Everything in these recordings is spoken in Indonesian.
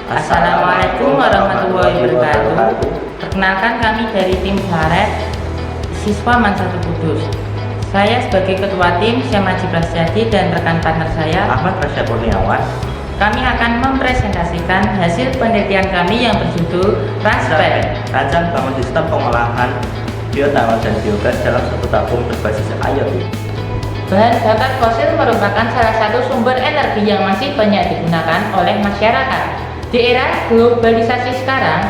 Assalamualaikum warahmatullahi wabarakatuh. Perkenalkan, kami dari tim Plaret siswa MAN 1 Kudus. Saya sebagai ketua tim Syam Haji Prasetya dan rekan partner saya Ahmad Rasya Kurniawan. Kami akan mempresentasikan hasil penelitian kami yang berjudul RASPEN, Rancang bangun sistem pengolahan bioetanol dan biogas dalam satu tabung berbasis IoT. Bahan bakar fosil merupakan salah satu sumber energi yang masih banyak digunakan oleh masyarakat. Di era globalisasi sekarang,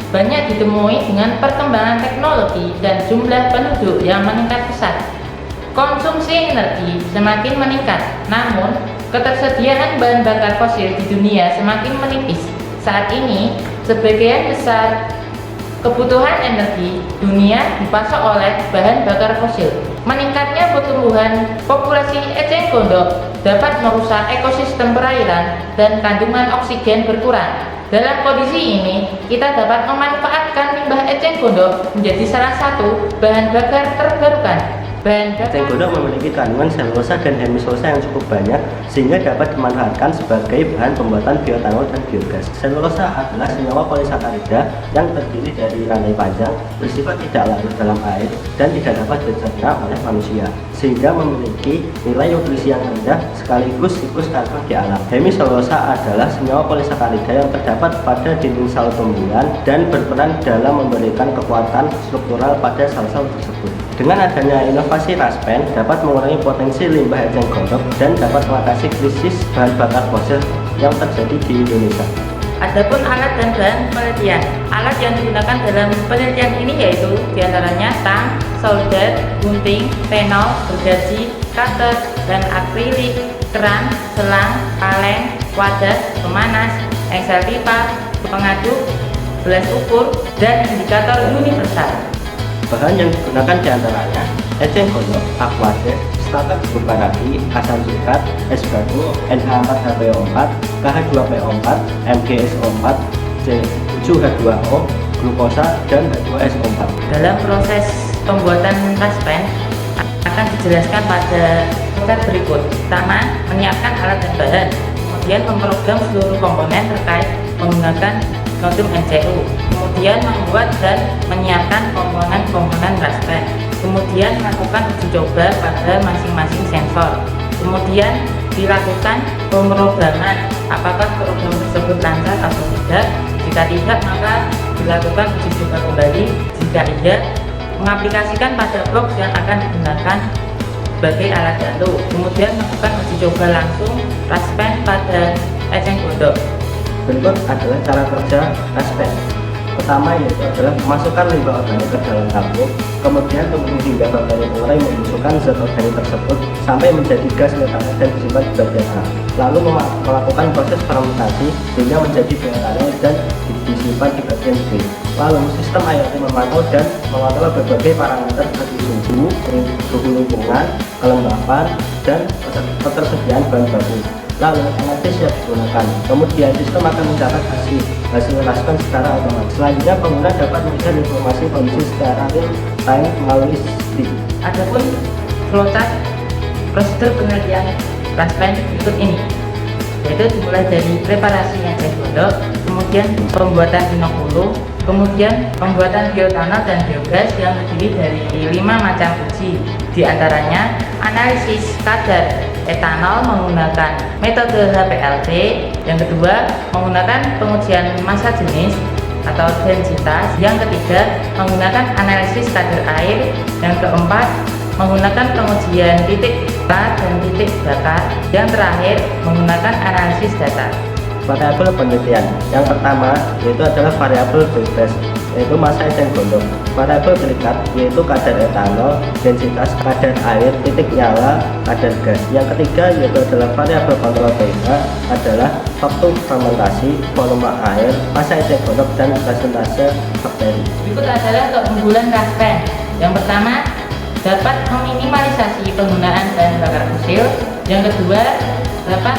banyak ditemui dengan perkembangan teknologi dan jumlah penduduk yang meningkat pesat. Konsumsi energi semakin meningkat, namun ketersediaan bahan bakar fosil di dunia semakin menipis. Saat ini, sebagian besar kebutuhan energi dunia dipasok oleh bahan bakar fosil. Meningkatnya pertumbuhan populasi eceng gondok dapat merusak ekosistem perairan dan kandungan oksigen berkurang. Dalam kondisi ini, kita dapat memanfaatkan limbah eceng gondok menjadi salah satu bahan bakar terbarukan. Eceng gondok memiliki kandungan selulosa dan hemiselulosa yang cukup banyak sehingga dapat dimanfaatkan sebagai bahan pembuatan bioetanol dan biogas. Selulosa adalah senyawa polisakarida yang terdiri dari rantai panjang, bersifat tidak larut dalam air dan tidak dapat dicerna oleh manusia, sehingga memiliki nilai nutrisi yang rendah sekaligus siklus karbon di alam. Hemiselulosa adalah senyawa polisakarida yang terdapat pada dinding sel tumbuhan dan berperan dalam memberikan kekuatan struktural pada sel-sel tersebut. Dengan adanya inovasi RASPEN dapat mengurangi potensi limbah eceng gondok dan dapat mengatasi krisis bahan bakar fosil yang terjadi di Indonesia. Adapun alat dan bahan penelitian. Alat yang digunakan dalam penelitian ini yaitu diantaranya tang, solder, gunting, penol, gergaji, cutter, dan akrilik, keran, selang, kaleng, wadah, pemanas, engsel pipa, pengaduk, gelas ukur, dan indikator universal. Bahan yang digunakan diantaranya eceng gondok, aquader, starter bukanati, asam sitrat, es batu, NH4HPO4, KH2PO4, MgSO4, C7H2O, glukosa, dan H2SO4. Dalam proses pembuatan RASPEN akan dijelaskan pada step berikut. Pertama, menyiapkan alat dan bahan, kemudian memprogram seluruh komponen terkait menggunakan nodum MCU, kemudian membuat dan menyiapkan komponen-komponen RASPEN, kemudian melakukan uji coba pada masing-masing sensor, kemudian dilakukan pemrograman apakah program tersebut lancar atau tidak. Jika tidak, maka dilakukan uji coba kembali. Jika iya, mengaplikasikan pada box yang akan digunakan sebagai alat bantu, kemudian melakukan uji coba langsung RASPEN pada eceng gondok. Berikut adalah cara kerja RASPEN. Pertama yaitu adalah memasukkan limbah organik ke dalam tabung, kemudian tunggu hingga bakteri mulai membusukkan zat organik tersebut sampai menjadi gas metanol dan disimpan di bagian A. Lalu melakukan proses fermentasi hingga menjadi bioetanol dan disimpan di bagian B. Lalu sistem IoT memantau dan mengontrol berbagai parameter seperti suhu lingkungan, kelembapan, dan ketersediaan bahan baku. Lalu energi siap digunakan. Kemudian sistem akan mencatat hasil RASPEN secara otomatis. Selanjutnya pengguna dapat melihat informasi kondisi secara real time melalui stick. Adapun flowchart prosedur penelitian RASPEN berikut ini, yaitu dimulai dari preparasi eceng gondok, kemudian pembuatan inokulo, kemudian pembuatan bioetanol dan biogas yang terdiri dari 5 macam uji, diantaranya analisis kadar etanol menggunakan metode HPLC, yang kedua menggunakan pengujian massa jenis atau densitas, yang ketiga menggunakan analisis kadar air, yang keempat menggunakan pengujian titik bakar dan titik bakar, yang terakhir menggunakan analisis data. Variabel penelitian yang pertama yaitu adalah variabel bebas, yaitu massa eceng gondok. Variabel berikat yaitu kadar etanol, densitas, kadar air, titik nyala, kadar gas. Yang ketiga yaitu adalah variabel kontrol pH adalah waktu fermentasi, volume air, massa eceng gondok, dan persentase bakteri. Berikut adalah keunggulan RASPEN. Yang pertama, dapat meminimalisasi penggunaan bahan bakar fosil. Yang kedua, dapat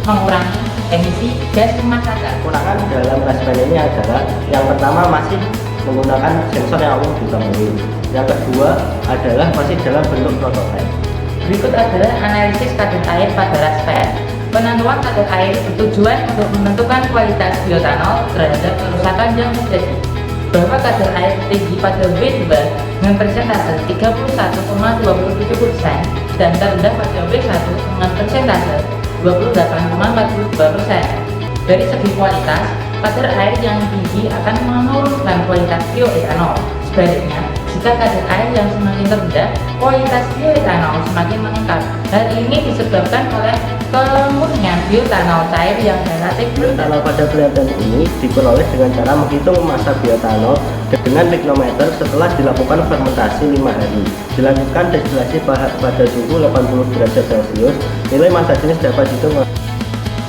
mengurangi emisi gas rumah kaca. Kekurangan dalam RASPEN ini adalah yang pertama masih menggunakan sensor yang umum ditemui. Yang kedua adalah masih dalam bentuk prototipe. Berikut adalah analisis kadar air pada RASPEN. Penentuan kadar air bertujuan untuk menentukan kualitas bioetanol terhadap kerusakan yang terjadi. Bahwa kadar air tinggi pada B2 dengan persentase 31,27% dan terendah pada B1 dengan persentase 28,42%. Dari segi kualitas, kadar air yang tinggi akan menurunkan kualitas bioetanol. Sebaliknya, jika kadar air yang semakin rendah, kualitas bioetanol semakin meningkat. Hal ini disebabkan oleh kemurnian bioetanol cair yang relatif rendah. Bioetanol pada pelatihan ini diperoleh dengan cara menghitung massa bioetanol dengan mikrometer setelah dilakukan fermentasi 5 hari. Dilanjutkan destilasi pada suhu 80 derajat Celcius. Nilai massa jenis dapat dihitung.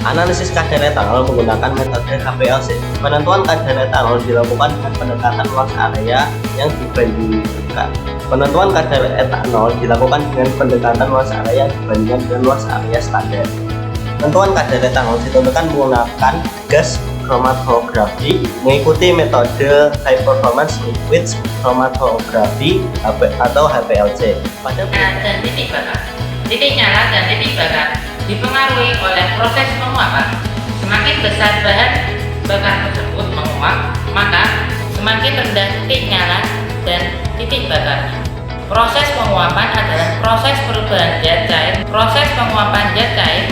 Analisis kadar etanol menggunakan metode HPLC. Penentuan kadar etanol dilakukan dengan pendekatan luas area yang dibandingkan. Penentuan kadar etanol dilakukan dengan pendekatan luas area yang dibandingkan dengan luas area standar. Penentuan kadar etanol ditentukan menggunakan gas chromatography mengikuti metode high performance liquid chromatography atau HPLC. Pada Dan titik bakar. Titik nyala dan titik bakar dipengaruhi oleh proses penguapan. Semakin besar bahan bakar tersebut menguap, maka semakin rendah titik nyala dan titik bakar. Proses penguapan adalah proses perubahan zat cair. Proses penguapan zat cair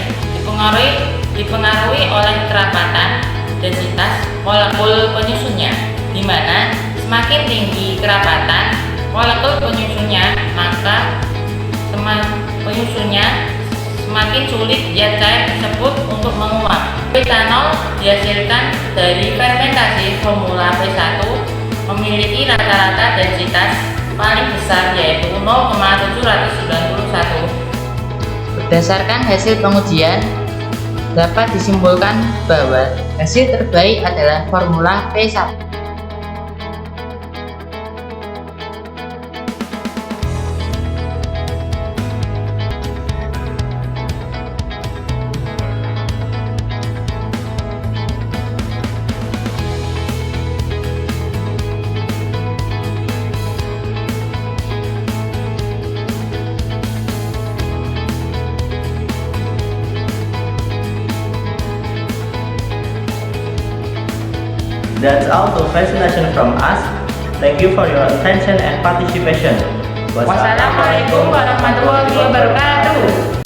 dipengaruhi oleh kerapatan densitas molekul penyusunnya, di mana semakin tinggi kerapatan molekul penyusunnya, maka semakin sulit zat cair tersebut untuk menguap. Etanol dihasilkan dari fermentasi formula P1 memiliki rata-rata densitas paling besar yaitu 0,791. Berdasarkan hasil pengujian, dapat disimpulkan bahwa hasil terbaik adalah formula P1. That's all to presentation from us. Thank you for your attention and participation. Wassalamualaikum warahmatullahi wabarakatuh.